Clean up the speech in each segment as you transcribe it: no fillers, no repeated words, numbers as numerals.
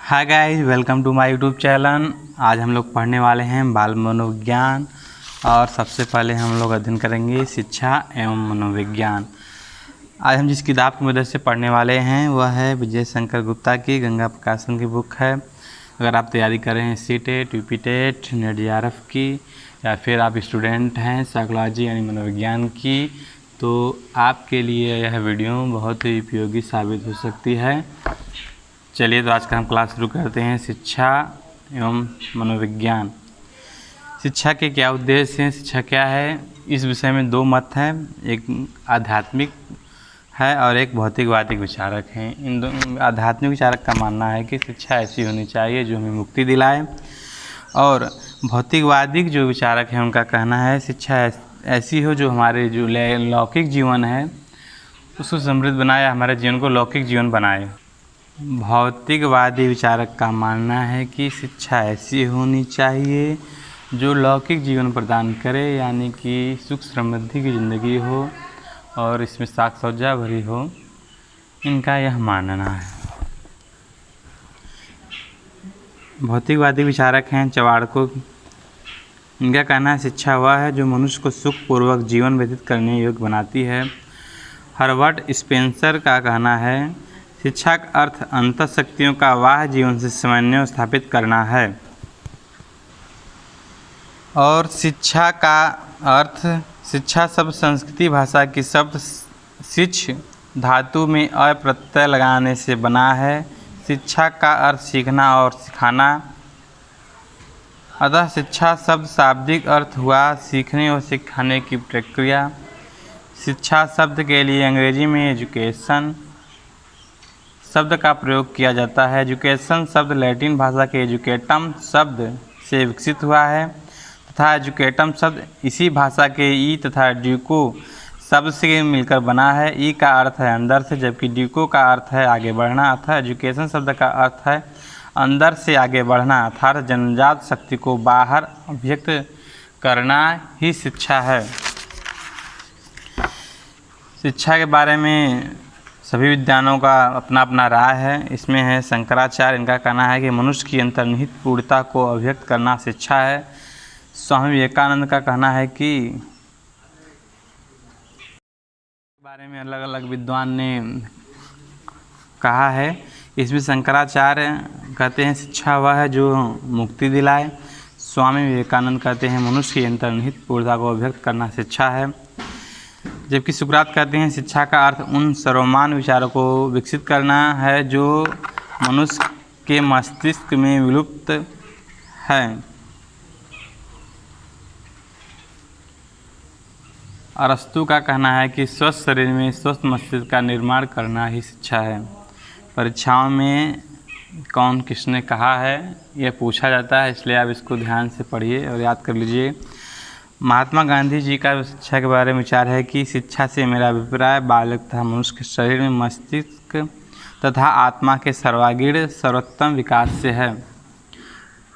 Hi guys, welcome to my YouTube channel. आज हम लोग पढ़ने वाले हैं बाल मनोविज्ञान और सबसे पहले हम लोग अध्ययन करेंगे शिक्षा एवं मनोविज्ञान। आज हम जिस किताब की मदद से पढ़ने वाले हैं वह है विजय शंकर गुप्ता की गंगा प्रकाशन की बुक है। अगर आप तैयारी कर रहे हैं CTET, UP TET, NET JRF की या फिर आप स्टूडेंट हैं साइकोलॉजी यानी मनोविज्ञान की, तो आपके लिए यह वीडियो बहुत ही उपयोगी साबित हो सकती है। चलिए तो आज का हम क्लास शुरू करते हैं। शिक्षा एवं मनोविज्ञान। शिक्षा के क्या उद्देश्य हैं, शिक्षा क्या है, इस विषय में दो मत हैं। एक आध्यात्मिक है और एक भौतिकवादी विचारक हैं। इन दोनों आध्यात्मिक विचारक का मानना है कि शिक्षा ऐसी होनी चाहिए जो हमें मुक्ति दिलाए, और भौतिकवादी जो विचारक हैं उनका कहना है शिक्षा ऐसी हो जो हमारे जो लौकिक जीवन है उसको समृद्ध बनाए, हमारे जीवन को लौकिक जीवन बनाए। भौतिकवादी विचारक का मानना है कि शिक्षा ऐसी होनी चाहिए जो लौकिक जीवन प्रदान करे, यानी कि सुख समृद्धि की ज़िंदगी हो और इसमें साग सौजा भरी हो। इनका यह मानना है। भौतिकवादी विचारक हैं चवाड़को। इनका कहना है शिक्षा वह है जो मनुष्य को सुखपूर्वक जीवन व्यतीत करने योग्य बनाती है। हर्बर्ट स्पेंसर का कहना है शिक्षा का अर्थ अंतःशक्तियों का बाह्य जीवन से समन्वय स्थापित करना है, और शिक्षा का अर्थ शिक्षा शब्द संस्कृति भाषा की शब्द शिक्ष धातु में अ प्रत्यय लगाने से बना है। शिक्षा का अर्थ सीखना और सिखाना, अतः शिक्षा शब्द शाब्दिक अर्थ हुआ सीखने और सिखाने की प्रक्रिया। शिक्षा शब्द के लिए अंग्रेजी में एजुकेशन शब्द का प्रयोग किया जाता है। एजुकेशन शब्द लैटिन भाषा के एजुकेटम शब्द से विकसित हुआ है तथा एजुकेटम शब्द इसी भाषा के ई तथा ड्यूको शब्द से मिलकर बना है। ई का अर्थ है अंदर से, जबकि ड्यूको का अर्थ है आगे बढ़ना। अतः एजुकेशन शब्द का अर्थ है अंदर से आगे बढ़ना, अर्थात जन्मजात शक्ति को बाहर अभिव्यक्त करना ही शिक्षा है। शिक्षा के बारे में सभी विद्वानों का अपना अपना राय है। इसमें है शंकराचार्य, इनका कहना है कि मनुष्य की अंतर्निहित पूर्णता को अभिव्यक्त करना शिक्षा है। स्वामी विवेकानंद का कहना है कि बारे में अलग अलग विद्वान ने कहा है। इसमें शंकराचार्य कहते हैं शिक्षा वह है जो मुक्ति दिलाए। स्वामी विवेकानंद कहते हैं मनुष्य की अंतर्निहित पूर्णता को अभिव्यक्त करना शिक्षा है। जबकि सुकरात कहते हैं शिक्षा का अर्थ उन सर्वमान्य विचारों को विकसित करना है जो मनुष्य के मस्तिष्क में विलुप्त है। अरस्तु का कहना है कि स्वस्थ शरीर में स्वस्थ मस्तिष्क का निर्माण करना ही शिक्षा है। परीक्षाओं में कौन किसने कहा है यह पूछा जाता है, इसलिए आप इसको ध्यान से पढ़िए और याद कर लीजिए। महात्मा गांधी जी का शिक्षा के बारे में विचार है कि शिक्षा से मेरा अभिप्राय बालक तथा मनुष्य के शरीर में मस्तिष्क तथा आत्मा के सर्वांगीण सर्वोत्तम विकास से है।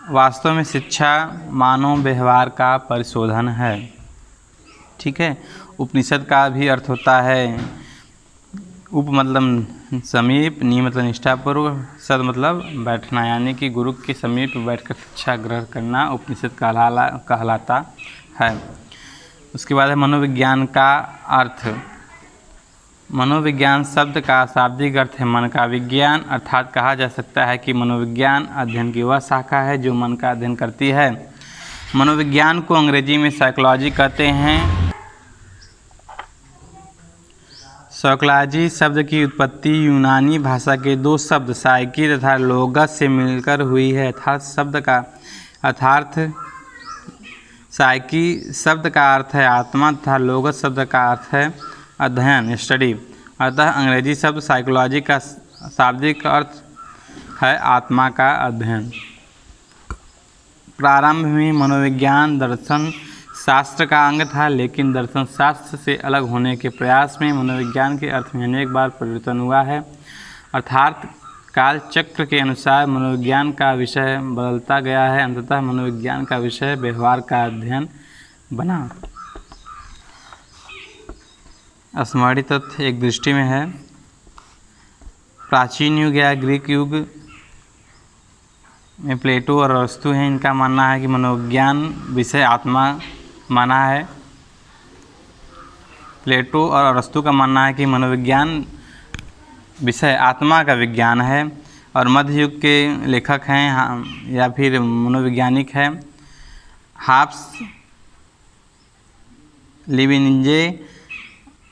वास्तव में शिक्षा मानव व्यवहार का परिशोधन है। ठीक है। उपनिषद का भी अर्थ होता है उप मतलब समीप, नी मतलब निष्ठापूर्वक, सद मतलब बैठना, यानी कि गुरु के समीप बैठकर शिक्षा ग्रहण करना उपनिषद कहलाता है। उसके बाद है मनोविज्ञान का अर्थ। मनोविज्ञान शब्द का शाब्दिक अर्थ है मन का विज्ञान, अर्थात कहा जा सकता है कि मनोविज्ञान अध्ययन की वह शाखा है जो मन का अध्ययन करती है। मनोविज्ञान को अंग्रेजी में साइकोलॉजी कहते हैं। साइकोलॉजी शब्द की उत्पत्ति यूनानी भाषा के दो शब्द साइकी तथा लोगस से मिलकर हुई है। अर्थात साइकी शब्द का अर्थ है आत्मा तथा लोगस शब्द का अर्थ है अध्ययन, स्टडी। अतः अंग्रेजी शब्द साइकोलॉजी का शाब्दिक अर्थ है आत्मा का अध्ययन। प्रारंभ में मनोविज्ञान दर्शन शास्त्र का अंग था, लेकिन दर्शन शास्त्र से अलग होने के प्रयास में मनोविज्ञान के अर्थ में अनेक बार परिवर्तन हुआ है। अर्थात काल चक्र के अनुसार मनोविज्ञान का विषय बदलता गया है। अंततः मनोविज्ञान का विषय व्यवहार का अध्ययन बना। स्मृति तथ्य एक दृष्टि में है। प्राचीन युग या ग्रीक युग में प्लेटो और अरस्तु हैं, इनका मानना है कि मनोविज्ञान विषय आत्मा माना है। प्लेटो और अरस्तु का मानना है कि मनोविज्ञान विषय आत्मा का विज्ञान है। और मध्य युग के लेखक हैं या फिर मनोवैज्ञानिक हैं हाब्स, लिबिंजे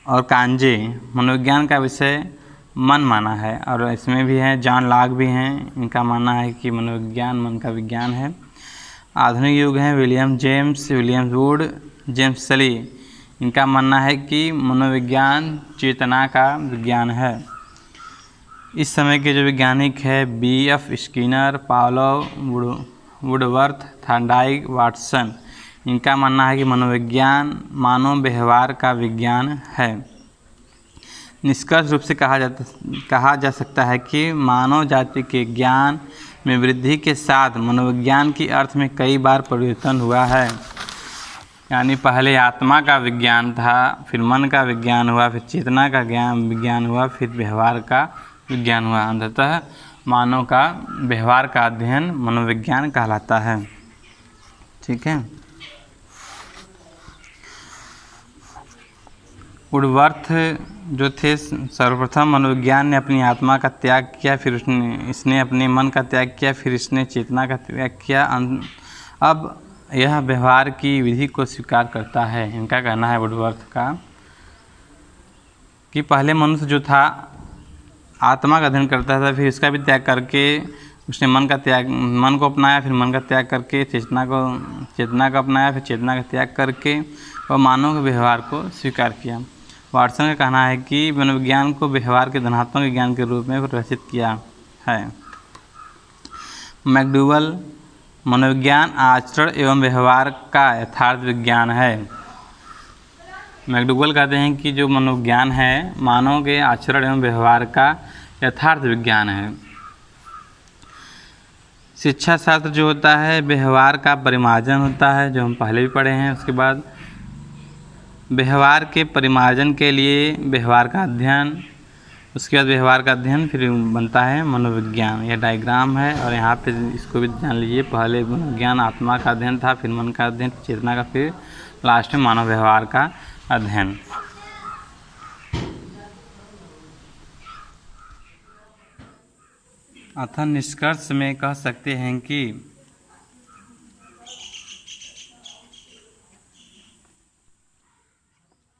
और कांजे। मनोविज्ञान का विषय मन माना है। और इसमें भी हैं जॉन लॉक भी हैं, इनका मानना है कि मनोविज्ञान मन का विज्ञान है। आधुनिक युग हैं William James, William would, James सली, इनका मानना है कि मनोविज्ञान चेतना का विज्ञान है। इस समय के जो वैज्ञानिक है B.F. Skinner, Pavlov, Woodworth, Thorndike, Watson, इनका मानना है कि मनोविज्ञान मानव व्यवहार का विज्ञान है। निष्कर्ष रूप से कहा जा सकता है कि मानव जाति के ज्ञान में वृद्धि के साथ मनोविज्ञान की अर्थ में कई बार परिवर्तन हुआ है। यानी पहले आत्मा का विज्ञान था, फिर मन का विज्ञान हुआ, फिर चेतना का विज्ञान हुआ, फिर व्यवहार का विज्ञान हुआ। अंततः मानव का व्यवहार का अध्ययन मनोविज्ञान कहलाता है। ठीक है। वुडवर्थ जो थे, सर्वप्रथम मनोविज्ञान ने अपनी आत्मा का त्याग किया, फिर इसने अपने मन का त्याग किया, फिर इसने चेतना का त्याग किया। अब यह व्यवहार की विधि को स्वीकार करता है। इनका कहना है वुडवर्थ का कि पहले मनुष्य जो था आत्मा का अध्ययन करता था, फिर इसका भी त्याग करके उसने मन को अपनाया, फिर मन का त्याग करके चेतना को अपनाया, फिर चेतना का त्याग करके वह मानव के व्यवहार को स्वीकार किया। वाटसन का कहना है कि मनोविज्ञान को व्यवहार के धनात्मक विज्ञान के रूप में परिभाषित किया है। मैकडूगल, मनोविज्ञान आचरण एवं व्यवहार का यथार्थ विज्ञान है। मैकडूगल कहते हैं कि जो मनोविज्ञान है मानव के आचरण एवं व्यवहार का यथार्थ विज्ञान है। शिक्षा शास्त्र जो होता है व्यवहार का परिमार्जन होता है, जो हम पहले भी पढ़े हैं। उसके बाद व्यवहार के परिमार्जन के लिए व्यवहार का अध्ययन, उसके बाद व्यवहार का अध्ययन फिर बनता है मनोविज्ञान। यह डायग्राम है और यहाँ पे इसको भी जान लीजिए। पहले मनोविज्ञान आत्मा का अध्ययन था, फिर मन का अध्ययन, चेतना का, फिर लास्ट में मानव व्यवहार का अध्ययन। अतः निष्कर्ष में कह सकते हैं कि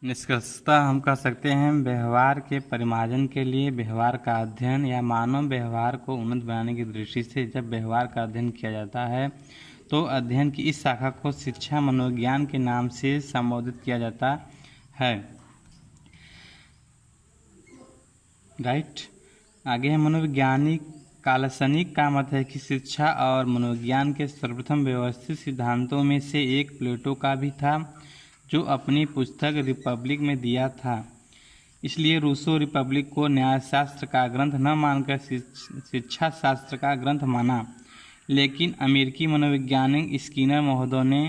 निष्कर्षतः हम कह सकते हैं व्यवहार के परिमार्जन के लिए व्यवहार का अध्ययन या मानव व्यवहार को उन्नत बनाने की दृष्टि से जब व्यवहार का अध्ययन किया जाता है तो अध्ययन की इस शाखा को शिक्षा मनोविज्ञान के नाम से संबोधित किया जाता है। राइट। आगे है मनोवैज्ञानिक काल्पनिक का मत है कि शिक्षा और मनोविज्ञान के सर्वप्रथम व्यवस्थित सिद्धांतों में से एक प्लेटो का भी था, जो अपनी पुस्तक रिपब्लिक में दिया था। इसलिए रूसो रिपब्लिक को न्यायशास्त्र का ग्रंथ न मानकर शिक्षा शास्त्र का ग्रंथ माना। लेकिन अमेरिकी मनोवैज्ञानिक स्किनर महोदय ने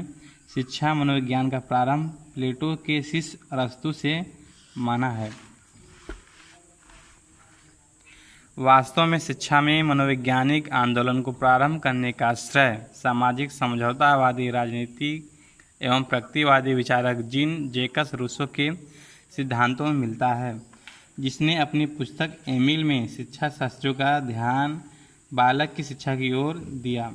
शिक्षा मनोविज्ञान का प्रारंभ प्लेटो के शिष्य अरस्तु से माना है। वास्तव में शिक्षा में मनोवैज्ञानिक आंदोलन को प्रारंभ करने का श्रेय सामाजिक समझौतावादी राजनीतिक एवं प्रगतिवादी विचारक जीन जैकस रूसो के सिद्धांतों में मिलता है, जिसने अपनी पुस्तक एमिल में शिक्षा शास्त्रियों का ध्यान बालक की शिक्षा की ओर दिया।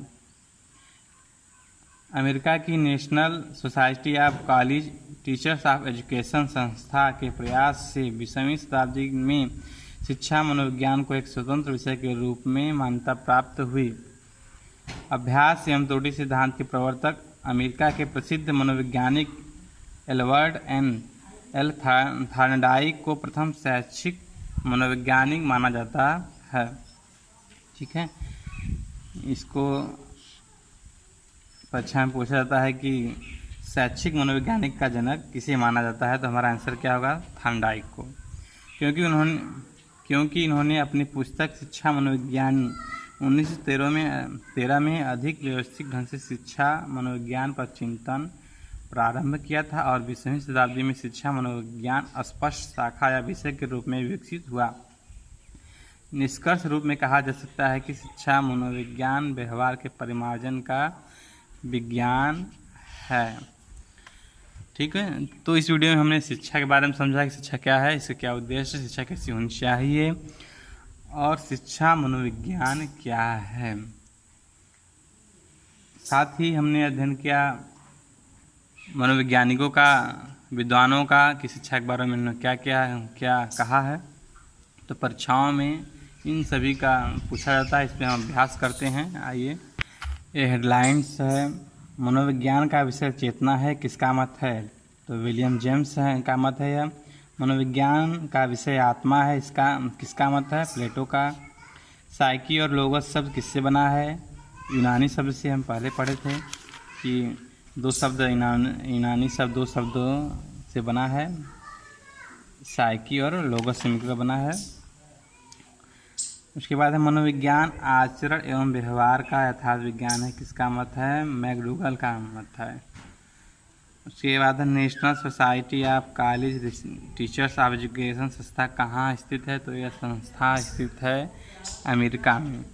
अमेरिका की national society of college teachers of education संस्था के प्रयास से 20वीं शताब्दी में शिक्षा मनोविज्ञान को एक स्वतंत्र विषय के रूप में मान्यता प्राप्त हुई। अभ्यास एवं त्रुटि सिद्धांत के प्रवर्तक अमेरिका के प्रसिद्ध मनोवैज्ञानिक एल्बर्ट एल थॉर्नडाइक को प्रथम शैक्षिक मनोवैज्ञानिक माना जाता है। ठीक है। इसको परीक्षा में पूछा जाता है कि शैक्षिक मनोवैज्ञानिक का जनक किसे माना जाता है, तो हमारा आंसर क्या होगा? थॉर्नडाइक को, क्योंकि इन्होंने अपनी पुस्तक शिक्षा मनोविज्ञान 1913 में अधिक व्यवस्थित ढंग से शिक्षा मनोविज्ञान पर चिंतन प्रारंभ किया था और 20वीं शताब्दी में शिक्षा मनोविज्ञान स्पष्ट शाखा या विषय के रूप में विकसित हुआ। निष्कर्ष रूप में कहा जा सकता है कि शिक्षा मनोविज्ञान व्यवहार के परिमार्जन का विज्ञान है। ठीक है, तो इस वीडियो में हमने शिक्षा के बारे में समझा कि शिक्षा क्या है, इसका क्या उद्देश्य है, शिक्षा कैसी होनी चाहिए और शिक्षा मनोविज्ञान क्या है। साथ ही हमने अध्ययन किया मनोवैज्ञानिकों का, विद्वानों का कि शिक्षा के बारे में उन्होंने क्या कहा है। तो परीक्षाओं में इन सभी का पूछा जाता है, इस पर हम अभ्यास करते हैं। आइए, ये हेडलाइंस है। मनोविज्ञान का विषय चेतना है, किसका मत है? तो विलियम जेम्स है का मत है यह। मनोविज्ञान का विषय आत्मा है, इसका किसका मत है? प्लेटो का। साइकी और लोगोस शब्द किससे बना है? यूनानी शब्द से। हम पहले पढ़े थे कि दो शब्द यूनानी शब्द दो शब्दों से बना है, साइकी और लोगोस से मिलकर बना है। उसके बाद है मनोविज्ञान आचरण एवं व्यवहार का यथार्थ विज्ञान है, किसका मत है? मैकडूगल का मत है। उसके बाद है national society of college teachers of education संस्था कहाँ स्थित है? तो यह संस्था स्थित है अमेरिका में।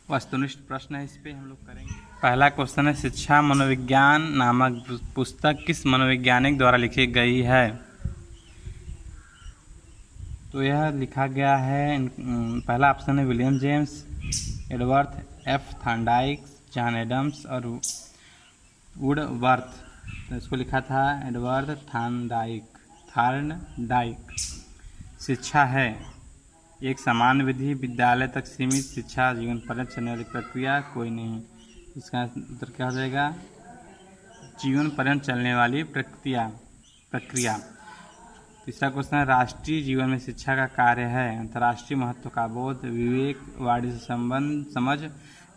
वस्तुनिष्ठ प्रश्न है, इस पे हम लोग करेंगे। पहला क्वेश्चन है, शिक्षा मनोविज्ञान नामक पुस्तक किस मनोवैज्ञानिक द्वारा लिखी गई है? तो यह लिखा गया है, पहला ऑप्शन है William James, Edward F Thorndike, John Adams और वुडवर्थ। तो इसको लिखा था एडवर्ड थॉर्नडाइक। शिक्षा है एक समान विधि, विद्यालय तक सीमित शिक्षा, जीवन पर्यंत चलने वाली प्रक्रिया, कोई नहीं। इसका उत्तर क्या हो जाएगा? जीवन पर्यंत चलने वाली प्रक्रिया। तीसरा क्वेश्चन है, राष्ट्रीय जीवन में शिक्षा का कार्य है? अंतर्राष्ट्रीय महत्व का बोध, विवेक, वाणिज्य संबंध समझ,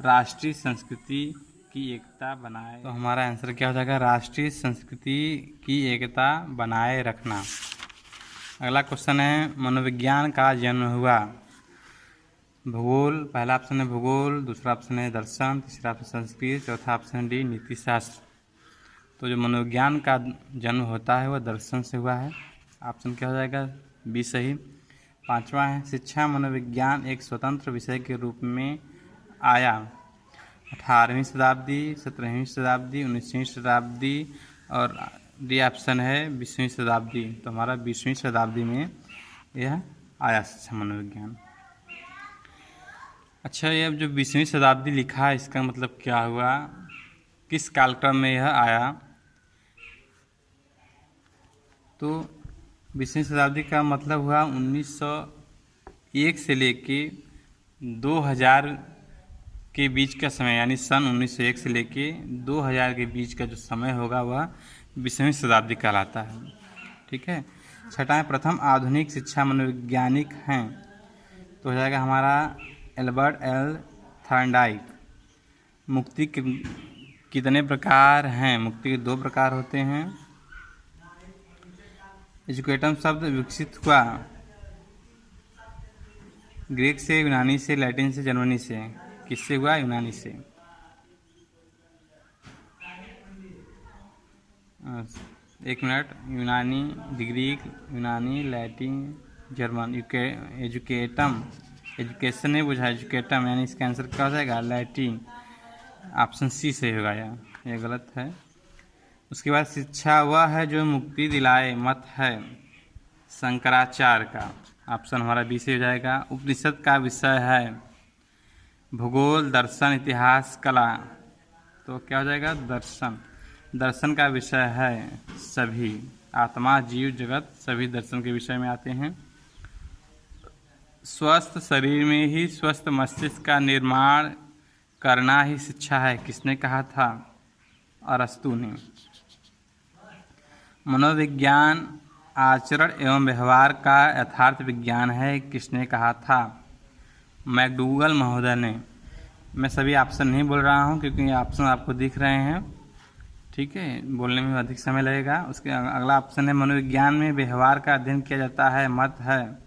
राष्ट्रीय संस्कृति की एकता बनाए। तो हमारा आंसर क्या हो जाएगा? राष्ट्रीय संस्कृति की एकता बनाए रखना। अगला क्वेश्चन है, मनोविज्ञान का जन्म हुआ? भूगोल, पहला ऑप्शन है भूगोल, दूसरा ऑप्शन है दर्शन, तीसरा ऑप्शन संस्कृत, चौथा ऑप्शन डी नीतिशास्त्र। तो जो मनोविज्ञान का जन्म होता है वह दर्शन से हुआ है। ऑप्शन क्या हो जाएगा? बी सही। पांचवा है, शिक्षा मनोविज्ञान एक स्वतंत्र विषय के रूप में आया 18वीं शताब्दी, 17वीं शताब्दी, 19वीं शताब्दी और डी ऑप्शन है 20वीं शताब्दी। तो हमारा 20वीं शताब्दी में यह आया शिक्षा मनोविज्ञान। अच्छा, ये जो 20वीं शताब्दी लिखा है इसका मतलब क्या हुआ? किस कालक्रम में यह आया? तो 20वीं शताब्दी का मतलब हुआ 1901 से लेके 2000 के बीच का समय, यानी सन 1901 से लेके 2000 के बीच का जो समय होगा वह 20वीं शताब्दी कहलाता है। ठीक है। छठा है, प्रथम आधुनिक शिक्षा मनोवैज्ञानिक हैं? तो हो जाएगा हमारा एल्बर्ट एल थॉर्नडाइक। मुक्ति कितने प्रकार हैं? मुक्ति के 2 प्रकार होते हैं। एजुकेटम शब्द विकसित हुआ ग्रीक से, यूनानी से, लैटिन से, जर्मनी से। किससे हुआ? यूनानी से। एक मिनट, यूनानी, ग्रीक, यूनानी, लैटिन, जर्मन। एजुकेटम, एजुकेशन नहीं बुझा, एजुकेटम, यानी इसका आंसर क्या हो जाएगा? लैटिन। ऑप्शन सी से होगा, यह गलत है। उसके बाद शिक्षा वह है जो मुक्ति दिलाए, मत है शंकराचार्य का। ऑप्शन हमारा बी से हो जाएगा। उपनिषद का विषय है भूगोल, दर्शन, इतिहास, कला। तो क्या हो जाएगा? दर्शन। दर्शन का विषय है सभी, आत्मा, जीव, जगत सभी दर्शन के विषय में आते हैं। स्वस्थ शरीर में ही स्वस्थ मस्तिष्क का निर्माण करना ही शिक्षा है, किसने कहा था? अरस्तु ने। मनोविज्ञान आचरण एवं व्यवहार का यथार्थ विज्ञान है, किसने कहा था? मैकडूगल महोदय ने। मैं सभी ऑप्शन नहीं बोल रहा हूं क्योंकि ये ऑप्शन आपको दिख रहे हैं। ठीक है, बोलने में अधिक समय लगेगा। उसके अगला ऑप्शन है, मनोविज्ञान में व्यवहार का अध्ययन किया जाता है, मत है।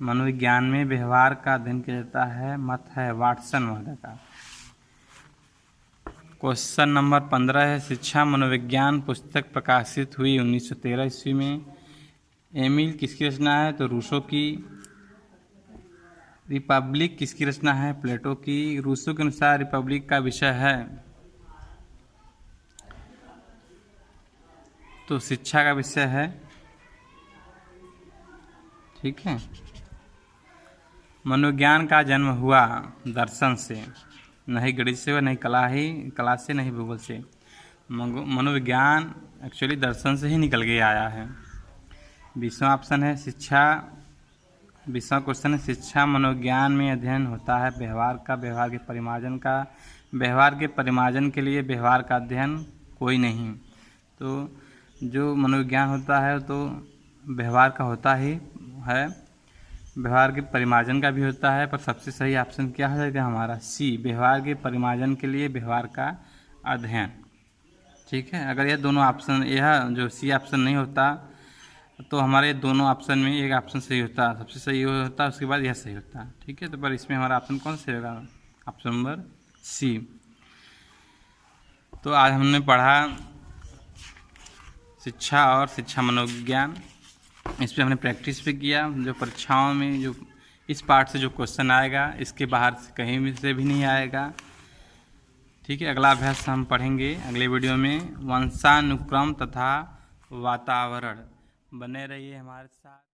मनोविज्ञान में व्यवहार का अध्ययन किया जाता है, मत है वाटसन महोदय का। क्वेश्चन नंबर 15 है, शिक्षा मनोविज्ञान पुस्तक प्रकाशित हुई 1913 ईस्वी में। एमिल किसकी रचना है? तो रूसो की। रिपब्लिक किसकी रचना है? प्लेटो की। रूसो के अनुसार रिपब्लिक का विषय है तो शिक्षा का विषय है। ठीक है। मनोविज्ञान का जन्म हुआ दर्शन से, नहीं गणित से, नहीं कला से, नहीं भूगोल से। मनोविज्ञान एक्चुअली दर्शन से ही निकल के आया है। 20वां ऑप्शन है शिक्षा। 20वां क्वेश्चन है शिक्षा मनोविज्ञान में अध्ययन होता है व्यवहार का, व्यवहार के परिमार्जन का। व्यवहार के परिमार्जन के लिए व्यवहार का अध्ययन कोई नहीं। तो जो मनोविज्ञान होता है तो व्यवहार का होता ही है, व्यवहार के परिमार्जन का भी होता है। पर सबसे सही ऑप्शन क्या हो जाएगा हमारा? सी, व्यवहार के परिमार्जन के लिए व्यवहार का अध्ययन। ठीक है। अगर यह दोनों ऑप्शन, यह जो सी ऑप्शन नहीं होता तो हमारे दोनों ऑप्शन में एक ऑप्शन सही होता, सबसे सही होता, उसके बाद यह सही होता। ठीक है। तो पर इसमें हमारा ऑप्शन कौन सा होगा? Option number C. तो आज हमने पढ़ा शिक्षा और शिक्षा मनोविज्ञान। इस पर हमने प्रैक्टिस भी किया। जो परीक्षाओं में जो इस पार्ट से जो क्वेश्चन आएगा इसके बाहर से कहीं से भी नहीं आएगा। ठीक है। अगला अभ्यास हम पढ़ेंगे अगले वीडियो में, वंशानुक्रम तथा वातावरण। बने रहिए हमारे साथ।